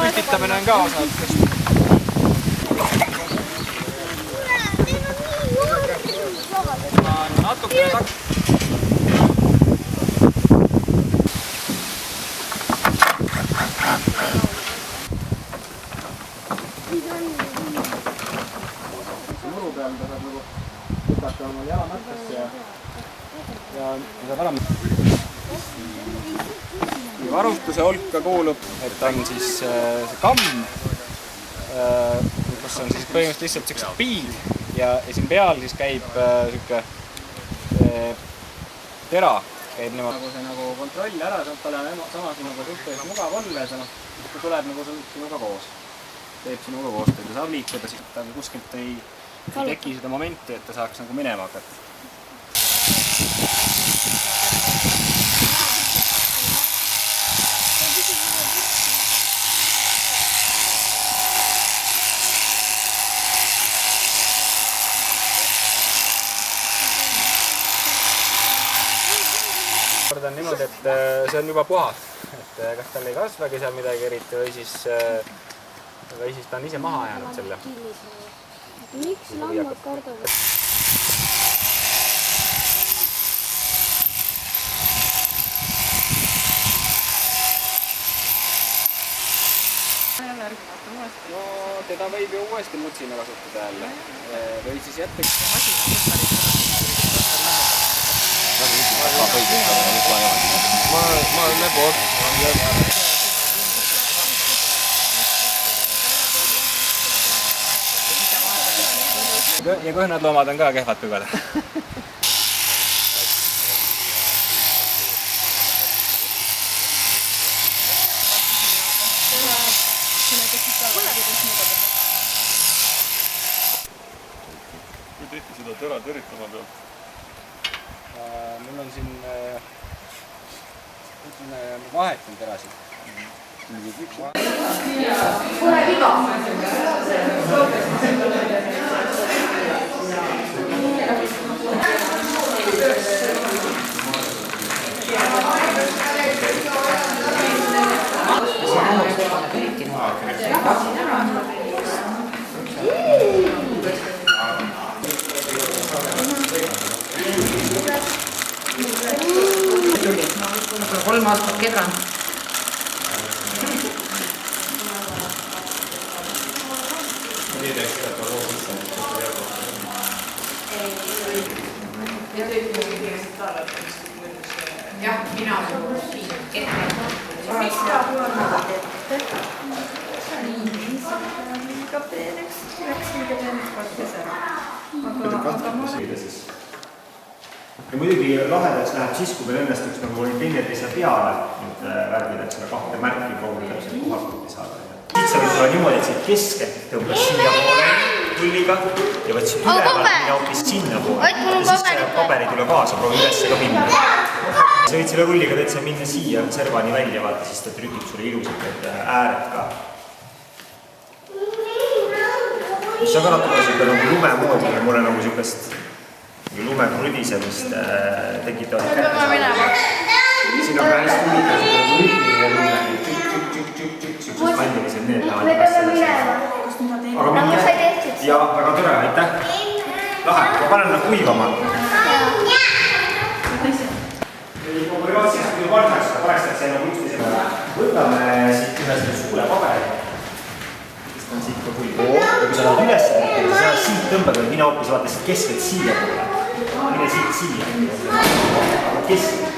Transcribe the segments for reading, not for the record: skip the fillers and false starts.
pütitamine on ka osa õppest. Natukene muru peal ta saab nagu võtata oma jalamatkasse ja saab ära. Varustuse hulka kuulub, et on siis see kamm, kus on siis põhimõtteliselt lihtsalt sellised piil ja siin peal siis käib selline tera, käib nagu see nagu kontroll ära, saab talle samas nagu suhteliselt mugav olla ja ta tuleb nagu sinuga koos, teeb sinuga koostööd ja saab liikuda, siis ta kuskilt ei teki seda momenti, et ta saaks nagu minema hakata. On niimoodi, et see on juba puhas, et kas tal ei kasvagi seal midagi eriti või siis ta on ise maha jäänud selle. Miks lammad kardavad? No teda võib ju uuesti mutsina kasutada jälle või siis jätta ma olen poolt. Ja kõhnad loomad on ka kehvad pügada. Kui tehti seda tera teritama pealt? Mul on siin vahetan terasid. Pole viga. Kolm aastat kedranud. Jah, mina olen siin kedranud. Mis ta tulenevalt ette? Ka peeneks läks mida peeneks kattis ära. Ja muidugi lahedaks läheb siis, kui meil õnnestuks nagu teineteise peale värvidaks seda kahte märki kogu täpselt kohakult ei saada. Siit sa võid tulla niimoodi, et siit keskelt tõmbas siia poole tulliga ja võtsid üleval minna hoopis sinna poole. Ja siis paberi tule kaasa, proovi ülesse ka minna. Sa võid selle rulliga täitsa minna siia servani välja, vaata, siis ta trükib sulle ilusalt need ääred ka. Mis on ka natuke siuke nagu lume moodi, mulle nagu siukest lume krudisemist tekitavad kätte. Siin on ka hästi huvitav rütmi ja lume. Siuksed kandilised need lähevad kas sellest. Aga minge. Ja väga tore, aitäh. Lahe, ma panen nad kuivama. Kui ratsist kui partaks, parestaks see nagu üksteise peale. Võtame siit ühe selle suure paberi. Sest on siit ka kuiv. Ja kui sa lähed üles, sa siit tõmbad, mina hoopis vaatasid keskelt siia poole. Mine siit siia. Aga keskelt.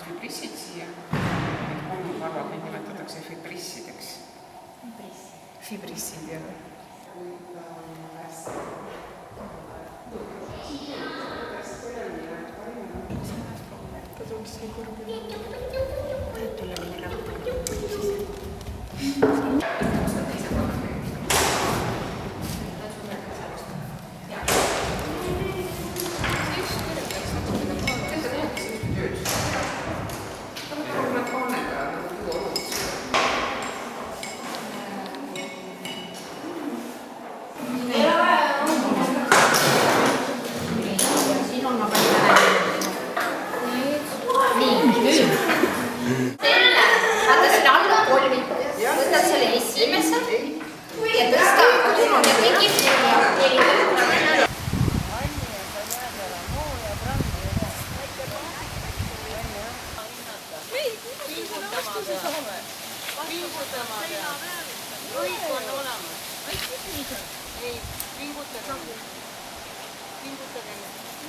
Fibrissid siia. Kolmvarvad neid nimetatakse fibrissideks. Fibrissid, jah.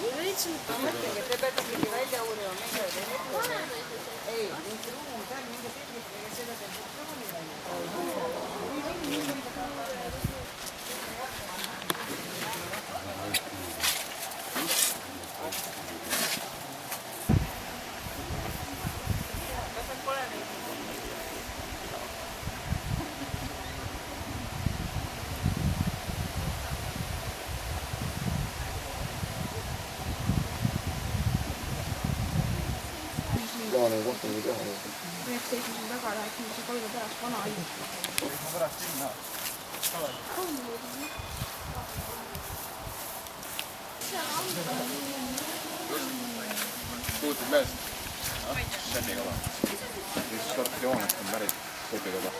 Te peate mingi välja uurima, mingi ei, mingi ruum, seal mingi selgitage selle temperatsiooni välja. Plaan on kohtumine teha. 19 on väga läheb, see kolme pärast vana oli. Ma pärast sinna. Kuutid meest? Sänniga või? Skorpioonist on pärit Kopikada.